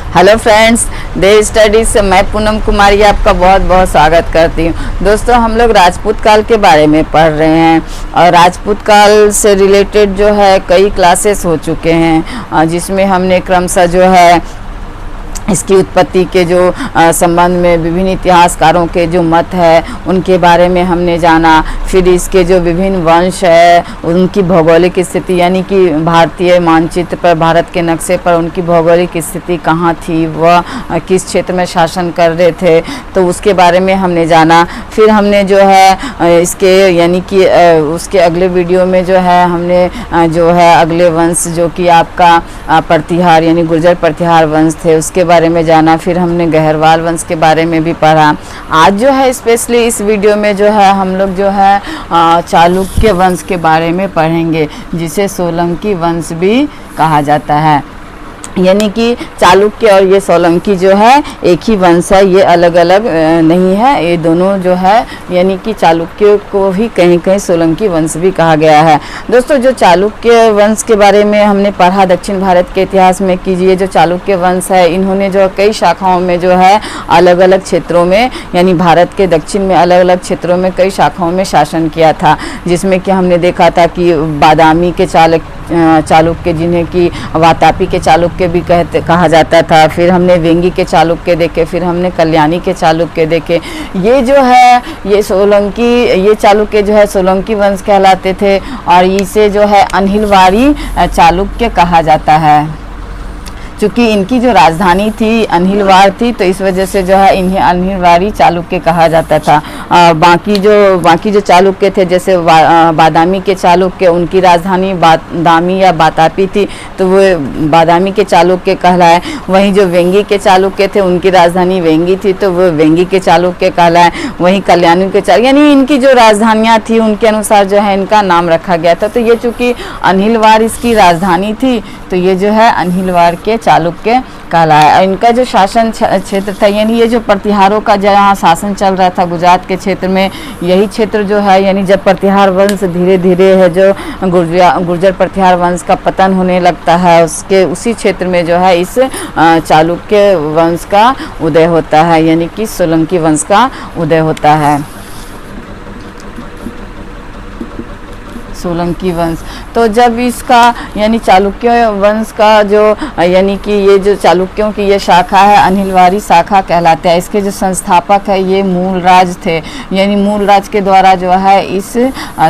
Hello friends, day studies से मैं पूनम कुमारी आपका बहुत बहुत स्वागत करती हूँ। दोस्तों, हम लोग राजपूत काल के बारे में पढ़ रहे हैं और राजपूत काल से रिलेटेड जो है कई क्लासेस हो चुके हैं, जिसमें हमने क्रमशः जो है इसकी उत्पत्ति के जो संबंध में विभिन्न इतिहासकारों के जो मत है उनके बारे में हमने जाना। फिर इसके जो विभिन्न वंश है उनकी भौगोलिक स्थिति, यानी कि भारतीय मानचित्र पर, भारत के नक्शे पर उनकी भौगोलिक स्थिति कहाँ थी, वह किस क्षेत्र में शासन कर रहे थे, तो उसके बारे में हमने जाना। फिर हमने जो है इसके यानी कि उसके अगले वीडियो में जो है हमने जो है अगले वंश जो कि आपका प्रतिहार यानी गुर्जर प्रतिहार वंश थे उसके बारे में जाना। फिर हमने गहरवाल वंश के बारे में भी पढ़ा। आज जो है स्पेशली इस वीडियो में जो है हम लोग जो है चालुक्य वंश के बारे में पढ़ेंगे, जिसे सोलंकी वंश भी कहा जाता है। यानी कि चालुक्य और ये सोलंकी जो है एक ही वंश है, ये अलग अलग नहीं है, ये दोनों जो है यानी कि चालुक्य को भी कहीं कहीं सोलंकी वंश भी कहा गया है। दोस्तों, जो चालुक्य वंश के बारे में हमने पढ़ा दक्षिण भारत के इतिहास में कि ये जो चालुक्य वंश है इन्होंने जो कई शाखाओं में जो है अलग अलग क्षेत्रों में यानी भारत के दक्षिण में अलग अलग क्षेत्रों में कई शाखाओं में शासन किया था, जिसमें कि हमने देखा था कि बादामी के चालुक्य जिन्हें कि वातापी के चालुक्य भी कहा जाता था। फिर हमने वेंगी के चालुक्य देखे, फिर हमने कल्याणी के चालुक्य देखे। ये जो है ये चालुक्य जो है सोलंकी वंश कहलाते थे और इसे जो है अनिलवारी चालुक्य कहा जाता है। चूँकि इनकी जो राजधानी थी अनिलवार थी तो इस वजह से जो है इन्हें अनिलवारी चालुक्य कहा जाता था। बाकी जो चालुक्य थे जैसे बादामी के चालुक्य, उनकी राजधानी बादामी या बातापी थी तो वो बादामी के चालुक्य कहलाए। वहीं जो वेंगी के चालुक्य थे उनकी राजधानी वेंगी थी तो वो वेंगी के चालुक्य कहलाए। वहीं कल्याणी के यानी इनकी जो राजधानियाँ थी उनके अनुसार जो है इनका नाम रखा गया था। तो ये चूँकि अनिलवार इसकी राजधानी थी तो ये जो है अनिलवार के चालुक्य कहलाया। इनका जो शासन क्षेत्र था यानी ये जो प्रतिहारों का जहाँ शासन चल रहा था गुजरात के क्षेत्र में, यही क्षेत्र जो है यानी जब प्रतिहार वंश धीरे धीरे है जो गुर्जर प्रतिहार वंश का पतन होने लगता है उसी क्षेत्र में जो है इस चालुक्य वंश का उदय होता है, यानी कि सोलंकी वंश का उदय होता है। सोलंकी वंश तो जब इसका यानी चालुक्य वंश का जो यानी कि ये जो चालुक्यों की ये शाखा है अनिलवारी शाखा कहलाता है। इसके जो संस्थापक है ये मूलराज थे, यानी मूलराज के द्वारा जो है इस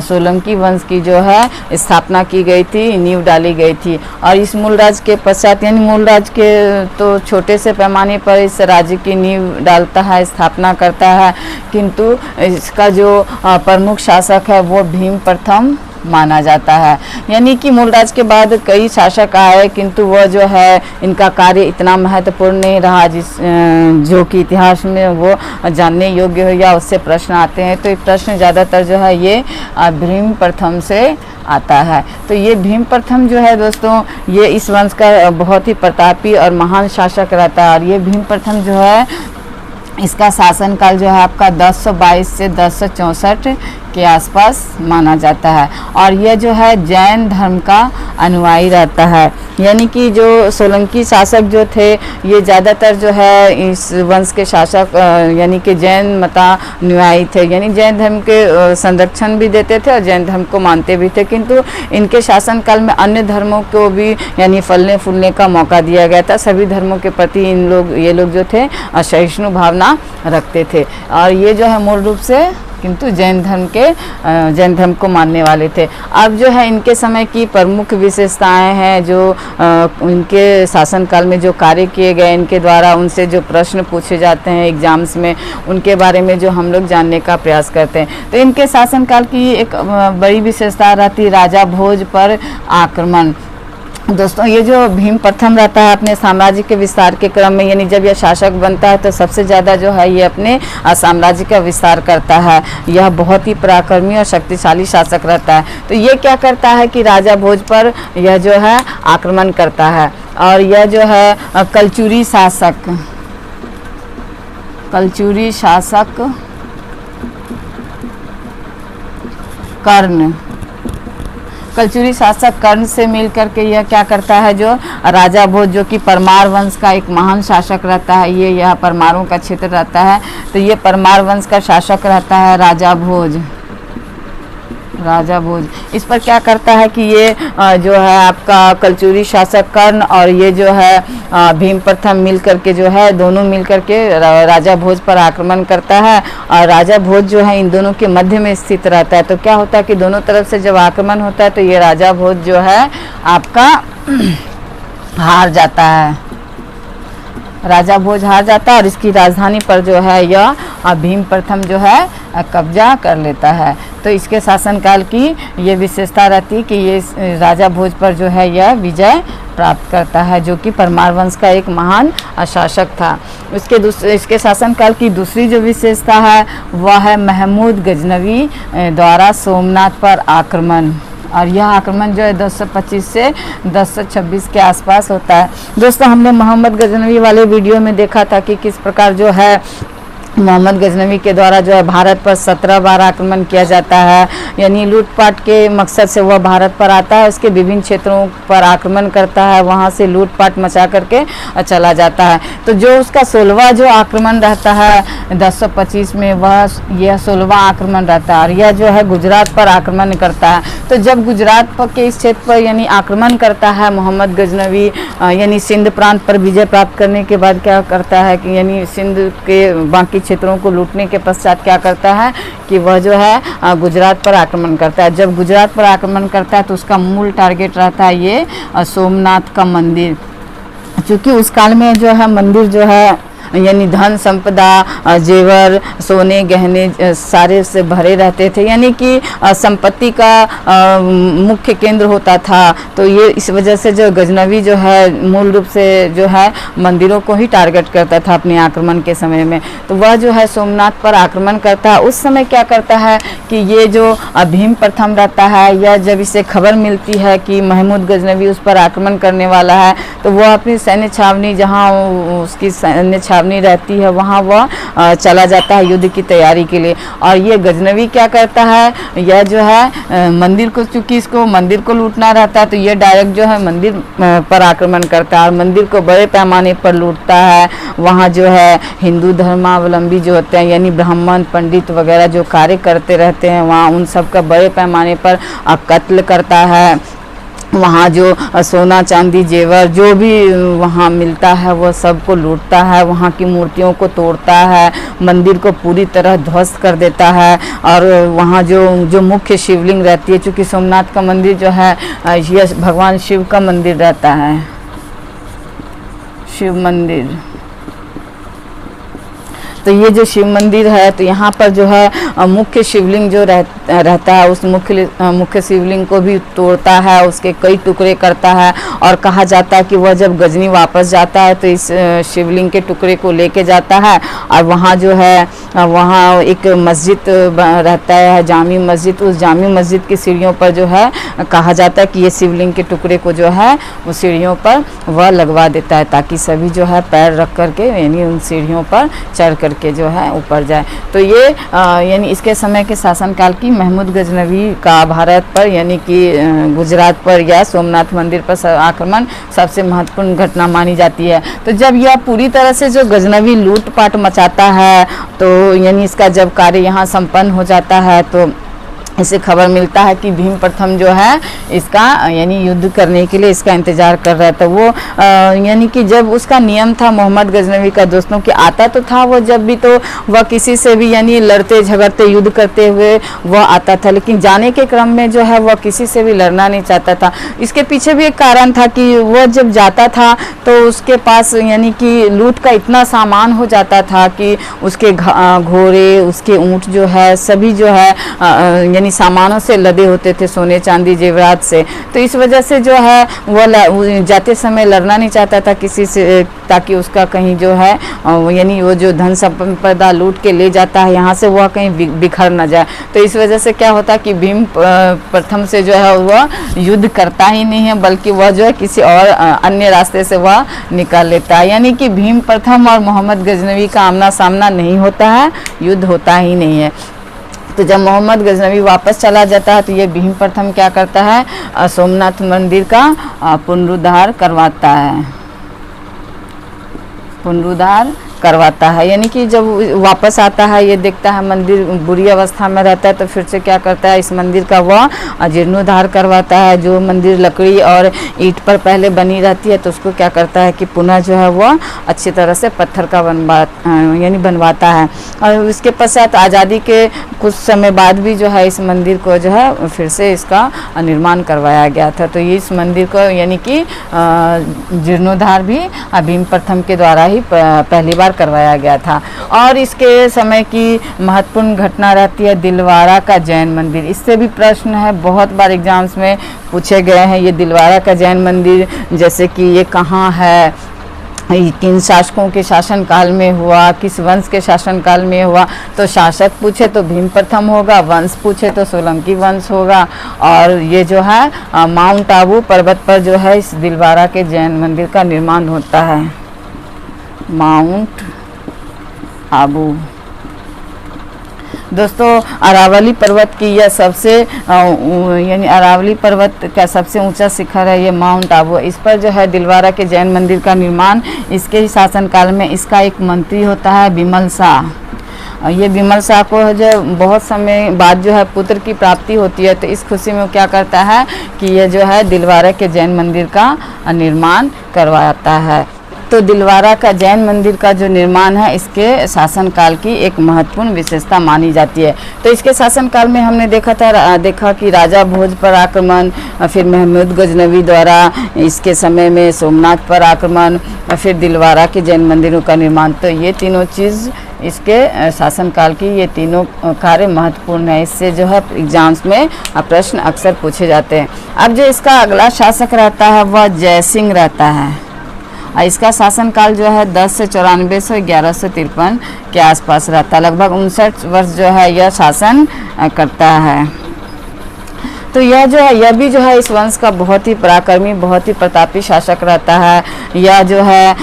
सोलंकी वंश की जो है स्थापना की गई थी, नींव डाली गई थी। और इस मूलराज के पश्चात यानी मूलराज के तो छोटे से पैमाने पर इस राज्य की नींव डालता है, स्थापना करता है, किंतु इसका जो प्रमुख शासक है वो भीम प्रथम माना जाता है। यानी कि मूलराज के बाद कई शासक आए किंतु वह जो है इनका कार्य इतना महत्वपूर्ण नहीं रहा जो कि इतिहास में वो जानने योग्य हो या उससे प्रश्न आते हैं। तो ये प्रश्न ज़्यादातर जो है ये भीम प्रथम से आता है। तो ये भीम प्रथम जो है दोस्तों ये इस वंश का बहुत ही प्रतापी और महान शासक रहता है। और ये भीम प्रथम जो है इसका शासनकाल जो है आपका 1022 से 1064 के आसपास माना जाता है। और यह जो है जैन धर्म का अनुयायी रहता है। यानी कि जो सोलंकी शासक जो थे ये ज़्यादातर जो है इस वंश के शासक यानी कि जैन मतानुयायी थे, यानी जैन धर्म के संरक्षण भी देते थे और जैन धर्म को मानते भी थे। किंतु इनके शासनकाल में अन्य धर्मों को भी यानी फलने फूलने का मौका दिया गया था। सभी धर्मों के प्रति ये लोग जो थे सहिष्णु भावना रखते थे और ये जो है मूल रूप से किंतु जैन धर्म को मानने वाले थे। अब जो है इनके समय की प्रमुख विशेषताएं हैं जो इनके शासनकाल में जो कार्य किए गए इनके द्वारा, उनसे जो प्रश्न पूछे जाते हैं एग्जाम्स में, उनके बारे में जो हम लोग जानने का प्रयास करते हैं। तो इनके शासनकाल की एक बड़ी विशेषता रहती राजा भोज पर आक्रमण। दोस्तों, ये जो भीम प्रथम रहता है अपने साम्राज्य के विस्तार के क्रम में, यानी जब यह शासक बनता है तो सबसे ज़्यादा जो है ये अपने साम्राज्य का विस्तार करता है। यह बहुत ही पराक्रमी और शक्तिशाली शासक रहता है। तो ये क्या करता है कि राजा भोज पर यह जो है आक्रमण करता है और यह जो है कलचुरी शासक कलचुरी शासक कर्ण से मिल करके यह क्या करता है, जो राजा भोज जो कि परमार वंश का एक महान शासक रहता है, ये यह परमारों का क्षेत्र रहता है, तो ये परमार वंश का शासक रहता है राजा भोज। राजा भोज इस पर क्या करता है कि ये जो है आपका कलचुरी शासक कर्ण और ये जो है भीम प्रथम मिल करके जो है दोनों मिल करके राजा भोज पर आक्रमण करता है, और राजा भोज जो है इन दोनों के मध्य में स्थित रहता है। तो क्या होता है कि दोनों तरफ से जब आक्रमण होता है तो ये राजा भोज जो है आपका हार जाता है, राजा भोज हार जाता है और इसकी राजधानी पर जो है यह भीम प्रथम जो है कब्जा कर लेता है। तो इसके शासनकाल की ये विशेषता रहती है कि ये राजा भोज पर जो है यह विजय प्राप्त करता है, जो कि परमार वंश का एक महान शासक था। इसके शासनकाल की दूसरी जो विशेषता है वह है महमूद गजनवी द्वारा सोमनाथ पर आक्रमण, और यह आक्रमण जो है 1025 से 1026 के आसपास होता है। दोस्तों हमने मोहम्मद गजनवी वाले वीडियो में देखा था कि किस प्रकार जो है मोहम्मद गजनवी के द्वारा जो है भारत पर 17 बार आक्रमण किया जाता है, यानी लूटपाट के मकसद से वह भारत पर आता है, उसके विभिन्न क्षेत्रों पर आक्रमण करता है, वहां से लूटपाट मचा करके चला जाता है। तो जो उसका 16वां जो आक्रमण रहता है 1025 में, वह यह 16वां आक्रमण रहता है और यह जो है गुजरात पर आक्रमण करता है। तो जब गुजरात के इस क्षेत्र पर यानी आक्रमण करता है मोहम्मद गजनवी, यानी सिंध प्रांत पर विजय प्राप्त करने के बाद क्या करता है कि यानी सिंध के बाकी क्षेत्रों को लूटने के पश्चात क्या करता है कि वह जो है गुजरात पर आक्रमण करता है। जब गुजरात पर आक्रमण करता है तो उसका मूल टारगेट रहता है ये सोमनाथ का मंदिर, क्योंकि उस काल में जो है मंदिर जो है यानी धन संपदा जेवर सोने गहने सारे से भरे रहते थे, यानी कि संपत्ति का मुख्य केंद्र होता था। तो ये इस वजह से जो गजनवी जो है मूल रूप से जो है मंदिरों को ही टारगेट करता था अपने आक्रमण के समय में। तो वह जो है सोमनाथ पर आक्रमण करता है। उस समय क्या करता है कि ये जो भीम प्रथम रहता है, या जब इसे खबर मिलती है कि महमूद गजनवी उस पर आक्रमण करने वाला है, तो वह अपनी सैन्य छावनी जहाँ उसकी सैन्य छावनी रहती है वहाँ वह चला जाता है युद्ध की तैयारी के लिए। और ये गजनवी क्या करता है, यह जो है मंदिर को, चूंकि इसको मंदिर को लूटना रहता है, तो ये डायरेक्ट जो है मंदिर पर आक्रमण करता है और मंदिर को बड़े पैमाने पर लूटता है। वहाँ जो है हिंदू धर्मावलंबी जो होते हैं यानी ब्राह्मण पंडित वगैरह जो कार्य करते रहते हैं, वहाँ उन सब का बड़े पैमाने पर कत्ल करता है। वहाँ जो सोना चांदी जेवर जो भी वहाँ मिलता है वह सबको लूटता है, वहाँ की मूर्तियों को तोड़ता है, मंदिर को पूरी तरह ध्वस्त कर देता है। और वहाँ जो मुख्य शिवलिंग रहती है, चूँकि सोमनाथ का मंदिर जो है यह भगवान शिव का मंदिर रहता है, शिव मंदिर। तो ये जो शिव मंदिर है, तो यहाँ पर जो है मुख्य शिवलिंग जो रहता है उस मुख्य शिवलिंग को भी तोड़ता है, उसके कई टुकड़े करता है। और कहा जाता है कि वह जब गजनी वापस जाता है तो इस शिवलिंग के टुकड़े को लेके जाता है और वहाँ जो है वहाँ एक मस्जिद रहता है जामी मस्जिद, उस जामी मस्जिद की सीढ़ियों पर जो है कहा जाता है कि ये शिवलिंग के टुकड़े को जो है वो सीढ़ियों पर वह लगवा देता है, ताकि सभी जो है पैर रख करके यानी उन सीढ़ियों पर चढ़ करके जो है ऊपर जाए। तो ये यानी इसके समय के शासनकाल की महमूद गजनवी का भारत पर यानी कि गुजरात पर या सोमनाथ मंदिर पर आक्रमण सबसे महत्वपूर्ण घटना मानी जाती है। तो जब यह पूरी तरह से जो गजनवी लूटपाट मचाता है, तो यानी इसका जब कार्य यहाँ संपन्न हो जाता है, तो इसे खबर मिलता है कि भीम प्रथम जो है इसका यानी युद्ध करने के लिए इसका इंतजार कर रहा है। तो वो यानी कि जब उसका नियम था मोहम्मद गजनवी का दोस्तों कि आता तो था वो जब भी, तो वह किसी से भी यानी लड़ते झगड़ते युद्ध करते हुए वह आता था, लेकिन जाने के क्रम में जो है वह किसी से भी लड़ना नहीं चाहता था। इसके पीछे भी एक कारण था कि वह जब जाता था तो उसके पास यानी कि लूट का इतना सामान हो जाता था कि उसके घोड़े उसके ऊँट जो है सभी जो है यानी सामानों से लदे होते थे, सोने चांदी जेवरात से। तो इस वजह से जो है वह जाते समय लड़ना नहीं चाहता था किसी से, ताकि उसका कहीं जो है यानी वो जो धन संपदा लूट के ले जाता है यहाँ से वह कहीं बिखर न जाए। तो इस वजह से क्या होता है कि भीम प्रथम से जो है वह युद्ध करता ही नहीं है, बल्कि वह जो है किसी और अन्य रास्ते से वह निकाल लेता है। यानी कि भीम प्रथम और मोहम्मद गजनवी का आमना सामना नहीं होता है, युद्ध होता ही नहीं है। तो जब मोहम्मद गजनवी वापस चला जाता है तो ये भीम प्रथम क्या करता है, सोमनाथ मंदिर का पुनरुद्धार करवाता है, पुनरुद्धार करवाता है। यानी कि जब वापस आता है, ये देखता है मंदिर बुरी अवस्था में रहता है, तो फिर से क्या करता है, इस मंदिर का वह जीर्णोद्धार करवाता है। जो मंदिर लकड़ी और ईंट पर पहले बनी रहती है तो उसको क्या करता है कि पुनः जो है वह अच्छी तरह से पत्थर का बनवाता है। और इसके पश्चात आज़ादी के कुछ समय बाद भी जो है इस मंदिर को जो है फिर से इसका निर्माण करवाया गया था। तो इस मंदिर को यानी कि जीर्णोद्धार भी भीम प्रथम के द्वारा ही पहली बार करवाया गया था। और इसके समय की महत्वपूर्ण घटना रहती है दिलवारा का जैन मंदिर। इससे भी प्रश्न है, बहुत बार एग्जाम्स में पूछे गए हैं। ये दिलवारा का जैन मंदिर जैसे कि ये कहाँ है, किन शासकों के शासनकाल में हुआ, किस वंश के शासनकाल में हुआ। तो शासक पूछे तो भीम प्रथम होगा, वंश पूछे तो सोलंकी वंश होगा। और ये जो है माउंट आबू पर्वत पर जो है इस दिलवारा के जैन मंदिर का निर्माण होता है, माउंट आबू। दोस्तों अरावली पर्वत की यह सबसे यानी अरावली पर्वत का सबसे ऊंचा शिखर है ये माउंट आबू। इस पर जो है दिलवारा के जैन मंदिर का निर्माण इसके ही शासनकाल में इसका एक मंत्री होता है विमल शाह। ये विमल शाह को जो बहुत समय बाद जो है पुत्र की प्राप्ति होती है, तो इस खुशी में क्या करता है कि ये जो है दिलवारा के जैन मंदिर का निर्माण करवाता है। तो दिलवारा का जैन मंदिर का जो निर्माण है इसके शासनकाल की एक महत्वपूर्ण विशेषता मानी जाती है। तो इसके शासनकाल में हमने देखा कि राजा भोज पर आक्रमण, फिर महमूद गजनवी द्वारा इसके समय में सोमनाथ पर आक्रमण, फिर दिलवारा के जैन मंदिरों का निर्माण। तो ये तीनों चीज़ इसके शासनकाल की ये तीनों कार्य महत्वपूर्ण है। इससे जो है एग्जाम्स में प्रश्न अक्सर पूछे जाते हैं। अब जो इसका अगला शासक रहता है वह जयसिंह रहता है। इसका शासनकाल जो है 10 से 94 से 1153 के आसपास रहता है। लगभग 59 वर्ष जो है यह शासन करता है। तो यह जो है यह भी जो है इस वंश का बहुत ही पराक्रमी, बहुत ही प्रतापी शासक रहता है। यह जो है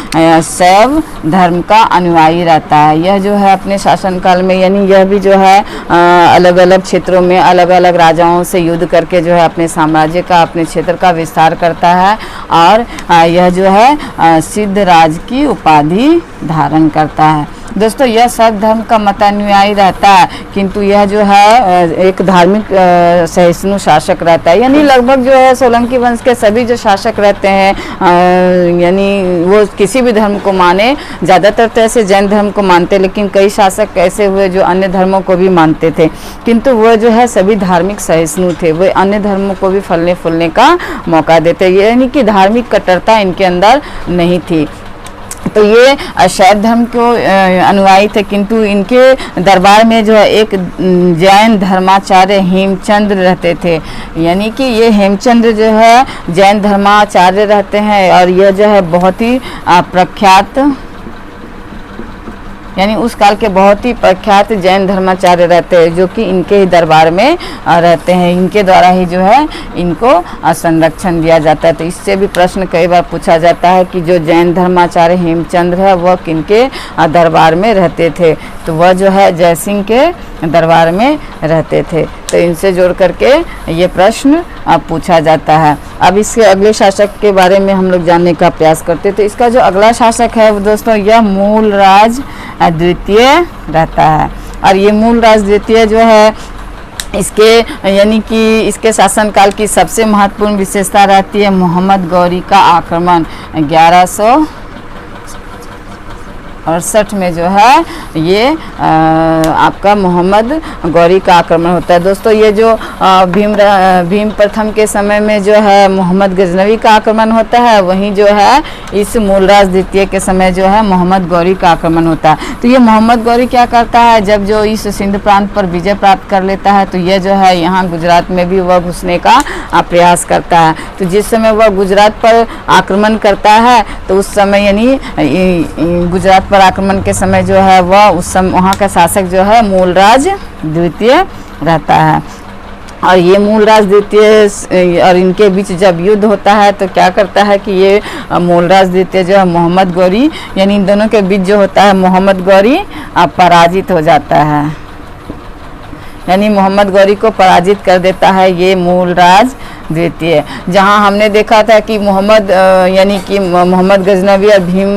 शैव धर्म का अनुयायी रहता है। यह जो है अपने शासनकाल में यानी यह भी जो है अलग अलग क्षेत्रों में अलग अलग राजाओं से युद्ध करके जो है अपने साम्राज्य का, अपने क्षेत्र का विस्तार करता है। और यह जो है सिद्ध राज की उपाधि धारण करता है। दोस्तों यह शैव धर्म का मतानुयायी रहता है, किंतु यह जो है एक धार्मिक सहिष्णु शासक रहता है। यानी लगभग जो है सोलंकी वंश के सभी जो शासक रहते हैं यानी वो किसी भी धर्म को माने, ज़्यादातर तो ऐसे जैन धर्म को मानते, लेकिन कई शासक ऐसे हुए जो अन्य धर्मों को भी मानते थे, किंतु वो जो है सभी धार्मिक सहिष्णु थे। वो अन्य धर्मों को भी फलने फूलने का मौका देते, यानी कि धार्मिक कट्टरता इनके अंदर नहीं थी। तो ये शैव धर्म को अनुयायी थे, किंतु इनके दरबार में जो है एक जैन धर्माचार्य हेमचंद्र रहते थे। यानी कि ये हेमचंद्र जो है जैन धर्माचार्य रहते हैं और यह जो है बहुत ही प्रख्यात यानी उस काल के बहुत ही प्रख्यात जैन धर्माचार्य रहते हैं, जो कि इनके ही दरबार में रहते हैं। इनके द्वारा ही जो है इनको संरक्षण दिया जाता है। तो इससे भी प्रश्न कई बार पूछा जाता है कि जो जैन धर्माचार्य हेमचंद्र है वह किनके दरबार में रहते थे। तो वह जो है जयसिंह के दरबार में रहते थे। तो इनसे जोड़ करके ये प्रश्न पूछा जाता है। अब इसके अगले शासक के बारे में हम लोग जानने का प्रयास करते। तो इसका जो अगला शासक है दोस्तों यह मूलराज द्वितीय रहता है। और ये मूलराज द्वितीय जो है इसके यानी कि इसके शासनकाल की सबसे महत्वपूर्ण विशेषता रहती है मोहम्मद गौरी का आक्रमण। 1168 में जो है ये आपका मोहम्मद गौरी का आक्रमण होता है। दोस्तों ये जो भीम प्रथम के समय में जो है मोहम्मद गजनवी का आक्रमण होता है, वहीं जो है इस मूलराज द्वितीय के समय जो है मोहम्मद गौरी का आक्रमण होता है। तो ये मोहम्मद गौरी क्या करता है, जब जो इस सिंध प्रांत पर विजय प्राप्त कर लेता है तो यह जो है यहाँ गुजरात में भी वह घुसने का प्रयास करता है। तो जिस समय वह गुजरात पर आक्रमण करता है तो उस समय यानी गुजरात पर आक्रमण के समय जो है वह उस समय वहाँ का शासक जो है मूलराज द्वितीय रहता है। और ये मूलराज द्वितीय और इनके बीच जब युद्ध होता है तो क्या करता है कि ये मूलराज द्वितीय जो है मोहम्मद गौरी यानी इन दोनों के बीच जो होता है मोहम्मद गौरी पराजित हो जाता है। यानी मोहम्मद गौरी को पराजित कर देता है ये मूलराज द्वितीय। जहां हमने देखा था कि यानी कि मोहम्मद गजनवी और भीम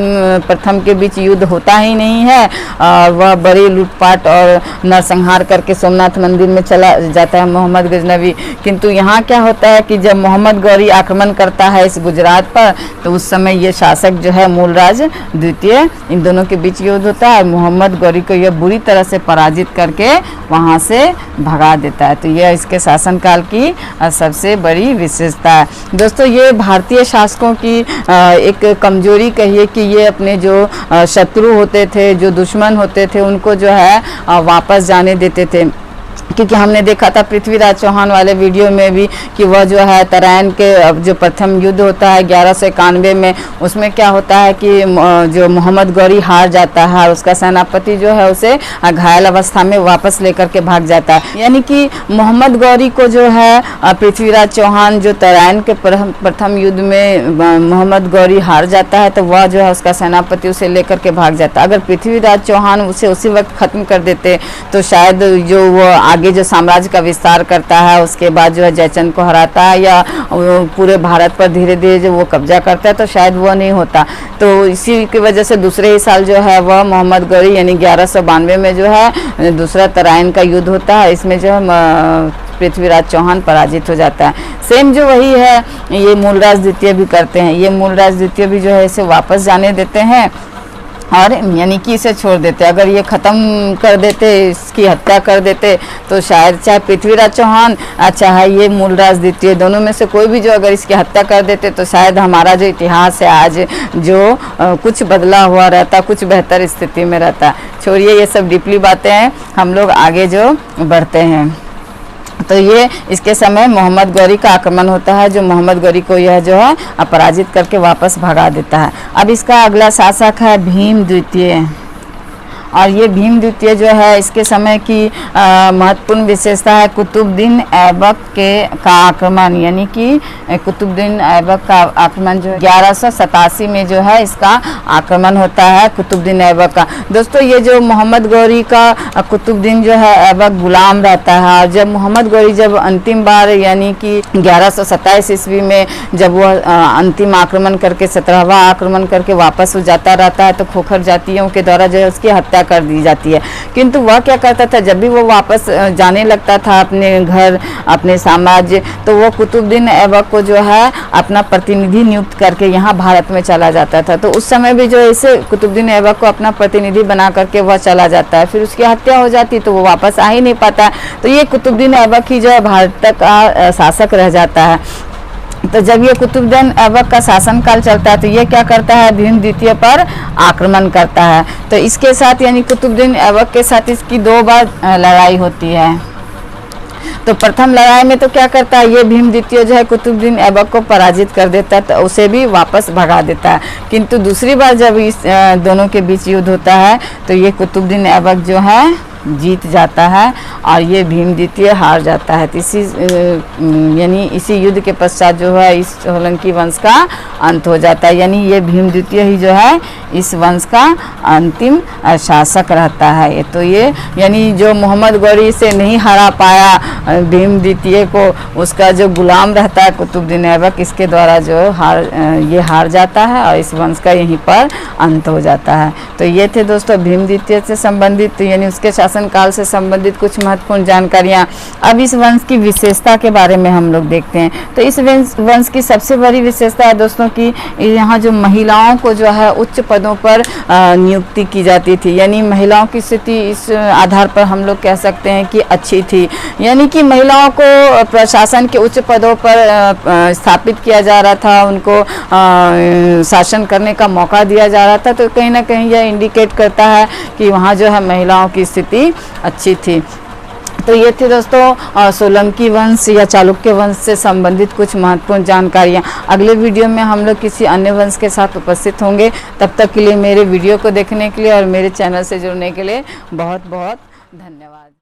प्रथम के बीच युद्ध होता ही नहीं है और वह बड़ी लूटपाट और नरसंहार करके सोमनाथ मंदिर में चला जाता है मोहम्मद गजनवी। किंतु यहाँ क्या होता है कि जब मोहम्मद गौरी आक्रमण करता है इस गुजरात पर, तो उस समय ये शासक जो है मूलराज द्वितीय, इन दोनों के बीच युद्ध होता है। मोहम्मद गौरी को यह बुरी तरह से पराजित करके वहाँ से भगा देता है। तो यह इसके शासनकाल की सबसे बड़ी विशेषता है। दोस्तों, ये भारतीय शासकों की एक कमजोरी कहिए कि ये अपने जो शत्रु होते थे, जो दुश्मन होते थे, उनको जो है वापस जाने देते थे। क्योंकि हमने देखा था पृथ्वीराज चौहान वाले वीडियो में भी कि वह जो है तराइन के जो प्रथम युद्ध होता है 1191 में, उसमें क्या होता है कि जो मोहम्मद गौरी हार जाता है और उसका सेनापति जो है उसे घायल अवस्था में वापस लेकर के भाग जाता है। यानी कि मोहम्मद गौरी को जो है पृथ्वीराज चौहान जो तराइन के प्रथम युद्ध में मोहम्मद गौरी हार जाता है, तो वह जो है उसका सेनापति उसे लेकर के भाग जाता है। अगर पृथ्वीराज चौहान उसे उसी वक्त खत्म कर देते तो शायद जो वो आगे जो साम्राज्य का विस्तार करता है, उसके बाद जो है जयचंद को हराता है या पूरे भारत पर धीरे धीरे जो वो कब्जा करता है, तो शायद वो नहीं होता। तो इसी की वजह से दूसरे ही साल जो है वह मोहम्मद गौरी यानी 1192 में जो है दूसरा तराइन का युद्ध होता है। इसमें जो है पृथ्वीराज चौहान पराजित हो जाता है। सेम जो वही है ये मूलराज द्वितीय भी करते हैं। ये मूलराज द्वितीय भी जो है इसे वापस जाने देते हैं और यानी कि इसे छोड़ देते। अगर ये ख़त्म कर देते, इसकी हत्या कर देते, तो शायद चाहे पृथ्वीराज चौहान चाहे ये मूलराज द्वितीय, दोनों में से कोई भी जो अगर इसकी हत्या कर देते, तो शायद हमारा जो इतिहास है आज जो कुछ बदला हुआ रहता, कुछ बेहतर स्थिति में रहता। छोड़िए ये सब डीपली बातें हैं, हम लोग आगे जो बढ़ते हैं। तो ये इसके समय मोहम्मद गौरी का आक्रमण होता है, जो मोहम्मद गौरी को यह जो है पराजित करके वापस भगा देता है। अब इसका अगला शासक है भीम द्वितीय। और ये भीम द्वितीय जो है इसके समय की महत्वपूर्ण विशेषता है कुतुबुद्दीन ऐबक का आक्रमण। यानी कि कुतुबुद्दीन ऐबक का आक्रमण जो 1187 में जो है इसका आक्रमण होता है कुतुबुद्दीन ऐबक का। दोस्तों, ये जो मोहम्मद गौरी का कुतुबुद्दीन जो है ऐबक गुलाम रहता है, और जब मोहम्मद गौरी जब अंतिम बार यानी कि 1127 ईस्वी में जब वह अंतिम आक्रमण करके 17वां आक्रमण करके वापस हो जाता रहता है, तो खोखर जातियों के द्वारा जो है उसकी हत्या कर दी जाती है। किंतु वह क्या करता था, जब भी वो वापस जाने लगता था अपने घर, अपने साम्राज्य, तो वो कुतुबुद्दीन ऐबक को जो है अपना प्रतिनिधि नियुक्त करके यहाँ भारत में चला जाता था। तो उस समय भी जो इसे कुतुबुद्दीन ऐबक को अपना प्रतिनिधि बना करके वह चला जाता है, फिर उसकी हत्या हो जाती, तो वो वापस आ ही नहीं पाता। तो ये कुतुबुद्दीन ऐबक ही जो है भारत का शासक रह जाता है। तो जब ये कुतुबुद्दीन ऐबक का शासनकाल चलता है, तो ये क्या करता है, भीम द्वितीय पर आक्रमण करता है। तो इसके साथ यानी कुतुबुद्दीन ऐबक के साथ इसकी 2 बार लड़ाई होती है। तो प्रथम लड़ाई में तो क्या करता है, ये भीम द्वितीय जो है कुतुबुद्दीन ऐबक को पराजित कर देता है, तो उसे भी वापस भगा देता है। किंतु दूसरी बार जब इस दोनों के बीच युद्ध होता है, तो ये कुतुबुद्दीन ऐबक जो है जीत जाता है और ये भीम द्वितीय हार जाता है। तो इसी युद्ध के पश्चात जो है इस सोलंकी वंश का अंत हो जाता है। यानी ये भीम द्वितीय ही जो है इस वंश का अंतिम शासक रहता है। तो ये यानी जो मोहम्मद गौरी से नहीं हरा पाया भीम द्वितीय को, उसका जो गुलाम रहता है कुतुबुद्दीन ऐबक, इसके द्वारा जो ये हार जाता है और इस वंश का यहीं पर अंत हो जाता है। तो ये थे दोस्तों भीम द्वितीय से संबंधित यानी उसके शासन काल से संबंधित कुछ महत्वपूर्ण जानकारियां। अब इस वंश की विशेषता के बारे में हम लोग देखते हैं। तो इस वंश की सबसे बड़ी विशेषता है दोस्तों कि यहाँ जो महिलाओं को जो है उच्च पदों पर नियुक्ति की जाती थी। यानी महिलाओं की स्थिति इस आधार पर हम लोग कह सकते हैं कि अच्छी थी। यानी कि महिलाओं को प्रशासन के उच्च पदों पर स्थापित किया जा रहा था, उनको शासन करने का मौका दिया जा रहा था। तो कहीं ना कहीं यह इंडिकेट करता है कि वहाँ जो है महिलाओं की स्थिति अच्छी थी। तो ये थे दोस्तों सोलंकी वंश या चालुक्य वंश से संबंधित कुछ महत्वपूर्ण जानकारियाँ। अगले वीडियो में हम लोग किसी अन्य वंश के साथ उपस्थित होंगे। तब तक के लिए मेरे वीडियो को देखने के लिए और मेरे चैनल से जुड़ने के लिए बहुत बहुत धन्यवाद।